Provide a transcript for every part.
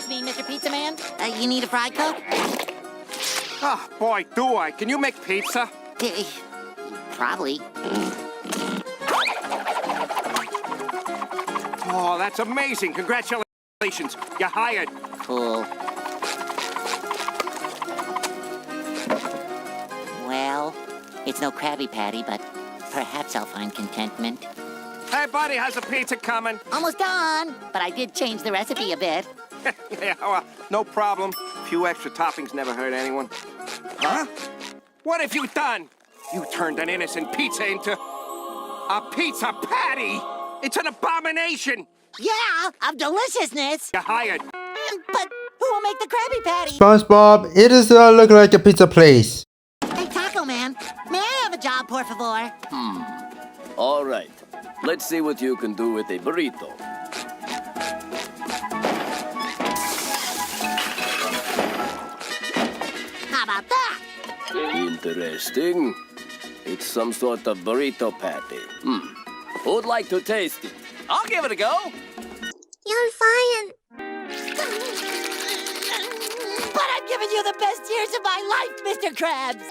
Excuse me, Mr. Pizza Man. You need a fried Coke? Oh, boy, do I. Can you make pizza? Probably. Oh, that's amazing. Congratulations. You're hired. Cool. Well, it's no Krabby Patty, but perhaps I'll find contentment. Hey, buddy, how's the pizza coming? Almost done, but I did change the recipe a bit. Yeah, well, no problem. A few extra toppings never hurt anyone. Huh? What have you done? You turned an innocent pizza into a pizza patty. It's an abomination. Yeah, of deliciousness. You're hired. But who will make the Krabby Patty? SpongeBob, it does not look like a pizza place. Hey, Taco Man, may I have a job, por favor? All right. Let's see what you can do with a burrito. How about that? Interesting. It's some sort of burrito patty. Who'd like to taste it? I'll give it a go. You're fine. But I've given you the best years of my life, Mr. Krabs.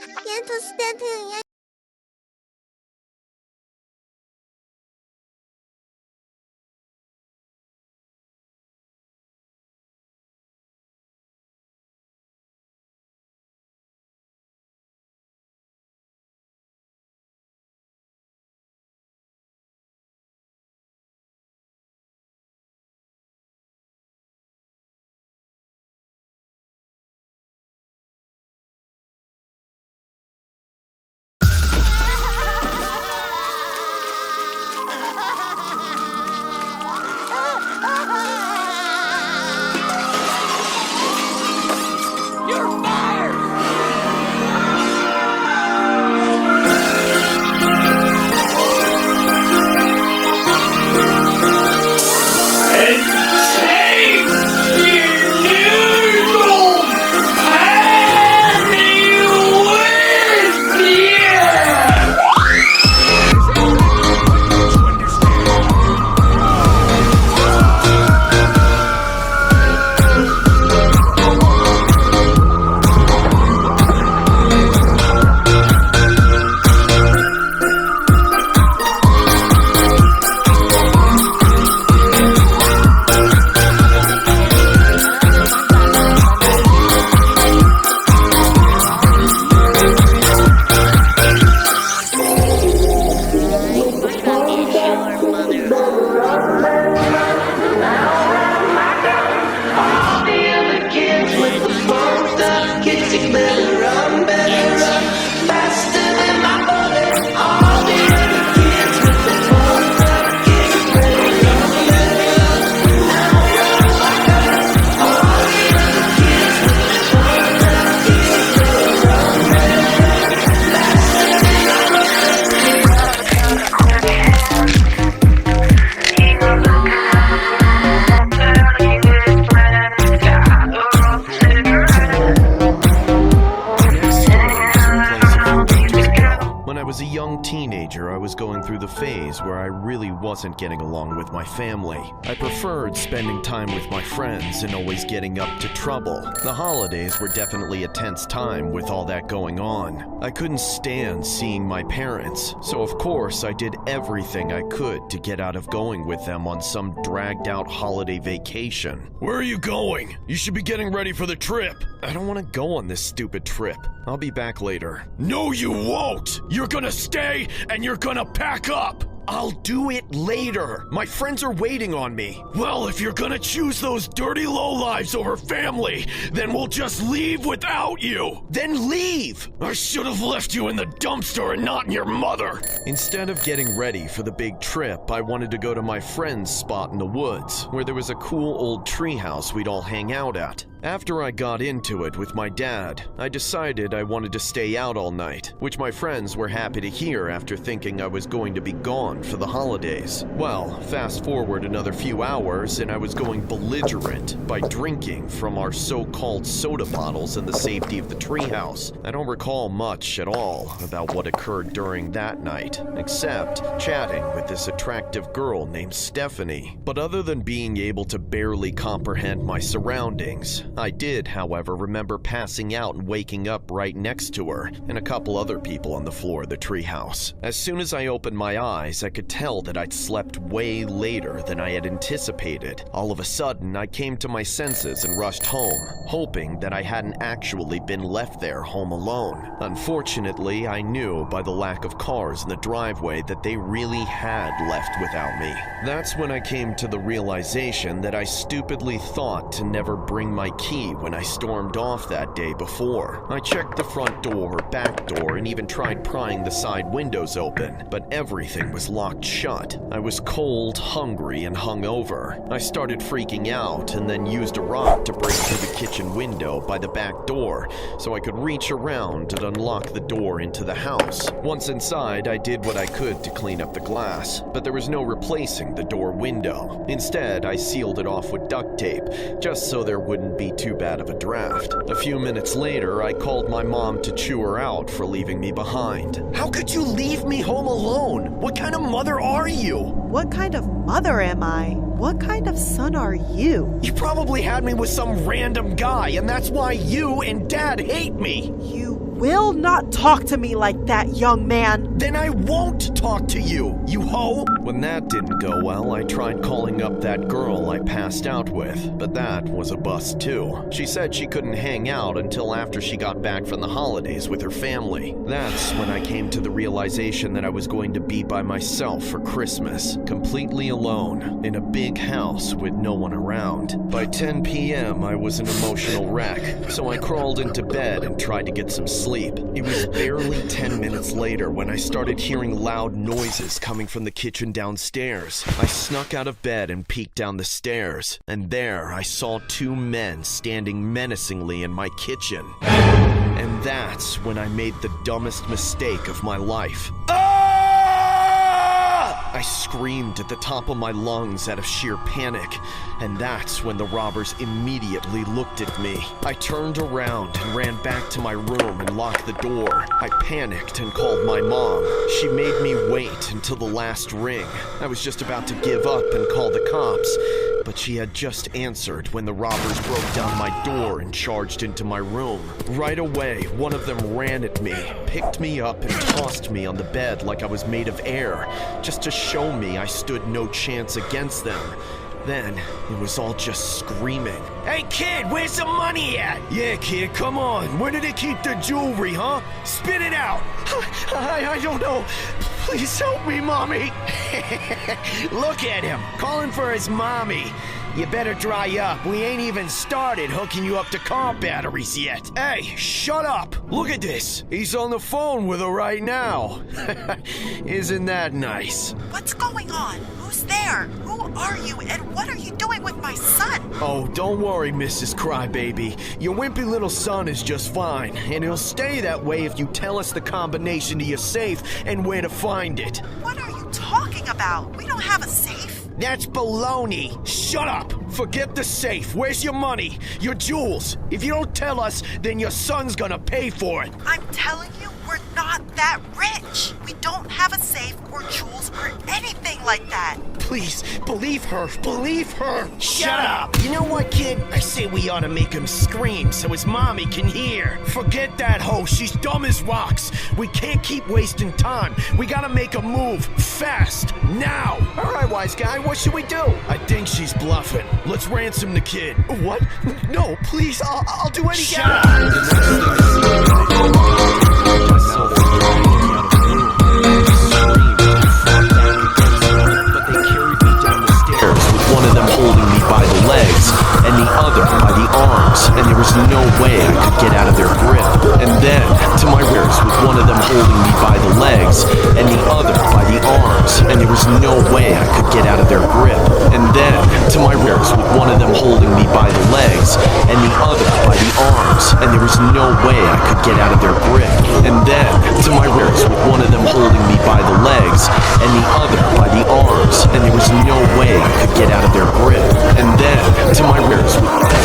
I was going through the phase where I really wasn't getting along with my family. I preferred spending time with my friends and always getting up to trouble. The holidays were definitely a tense time with all that going on. I couldn't stand seeing my parents, so of course I did everything I could to get out of going with them on some dragged out holiday vacation. Where are you going? You should be getting ready for the trip. I don't want to go on this stupid trip. I'll be back later. No, you won't! You're gonna stay and you're gonna pack up! I'll do it later. My friends are waiting on me. Well, if you're gonna choose those dirty lowlives over family, then we'll just leave without you. Then leave! I should have left you in the dumpster and not in your mother. Instead of getting ready for the big trip, I wanted to go to my friend's spot in the woods, where there was a cool old treehouse we'd all hang out at. After I got into it with my dad, I decided I wanted to stay out all night, which my friends were happy to hear after thinking I was going to be gone for the holidays. Well, fast forward another few hours and I was going belligerent by drinking from our so-called soda bottles in the safety of the treehouse. I don't recall much at all about what occurred during that night, except chatting with this attractive girl named Stephanie. But other than being able to barely comprehend my surroundings, I did, however, remember passing out and waking up right next to her and a couple other people on the floor of the treehouse. As soon as I opened my eyes, I could tell that I'd slept way later than I had anticipated. All of a sudden, I came to my senses and rushed home, hoping that I hadn't actually been left there home alone. Unfortunately, I knew by the lack of cars in the driveway that they really had left without me. That's when I came to the realization that I stupidly thought to never bring my key when I stormed off that day before. I checked the front door, back door, and even tried prying the side windows open, but everything was locked shut. I was cold, hungry, and hungover. I started freaking out and then used a rock to break through the kitchen window by the back door so I could reach around and unlock the door into the house. Once inside, I did what I could to clean up the glass, but there was no replacing the door window. Instead, I sealed it off with duct tape, just so there wouldn't be too bad of a draft. A few minutes later, I called my mom to chew her out for leaving me behind. How could you leave me home alone? What kind of mother are you? What kind of mother am I? What kind of son are you? You probably had me with some random guy, and that's why you and Dad hate me. You will not talk to me like that, young man. Then I won't talk to you, you hoe! When that didn't go well, I tried calling up that girl I passed out with, but that was a bust too. She said she couldn't hang out until after she got back from the holidays with her family. That's when I came to the realization that I was going to be by myself for Christmas, completely alone, in a big house with no one around. By 10 p.m., I was an emotional wreck, so I crawled into bed and tried to get some sleep. It was barely 10 minutes later when I started hearing loud noises coming from the kitchen downstairs. I snuck out of bed and peeked down the stairs, and there I saw two men standing menacingly in my kitchen. And that's when I made the dumbest mistake of my life. I screamed at the top of my lungs out of sheer panic, and that's when the robbers immediately looked at me. I turned around and ran back to my room and locked the door. I panicked and called my mom. She made me wait until the last ring. I was just about to give up and call the cops, but she had just answered when the robbers broke down my door and charged into my room. Right away, one of them ran at me, picked me up, and tossed me on the bed like I was made of air, just to show me I stood no chance against them. Then, it was all just screaming. Hey kid, where's the money at? Yeah kid, come on. Where did they keep the jewelry, huh? Spit it out. I don't know. Please help me, Mommy. Look at him, calling for his mommy. You better dry up. We ain't even started hooking you up to car batteries yet. Hey, shut up. Look at this. He's on the phone with her right now. Isn't that nice? What's going on? Who's there? Who are you, and what are you doing with my son? Oh, don't worry, Mrs. Crybaby. Your wimpy little son is just fine, and he'll stay that way if you tell us the combination to your safe and where to find it. What are you talking about? We don't have a safe. That's baloney. Shut up. Forget the safe. Where's your money? Your jewels. If you don't tell us, then your son's gonna pay for it. I'm telling you, we're not that rich. We don't have a safe or jewels or anything like that. Please, believe her. Believe her. Shut up. You know what, kid? I say we ought to make him scream so his mommy can hear. Forget that hoe. She's dumb as rocks. We can't keep wasting time. We gotta make a move. Fast. Now. All right, wise guy. What should we do? I think she's bluffing. Let's ransom the kid. What? No, please. I'll do anything. Shut one of them holding me by the legs, and the other by the arms, and there was no way I could get out of their grip. And then, to my rears, with one of them holding me by the legs, and the other by the arms, and there was no way I could get out of their grip. And then, to my rears, with one of them holding me by the legs, and the other by the arms, and there was no way I could get out of their grip. And then, to my rears, with one of them holding me by the legs, and the other by the arms, and there was no way I could get out of their grip. And then, to my rears, with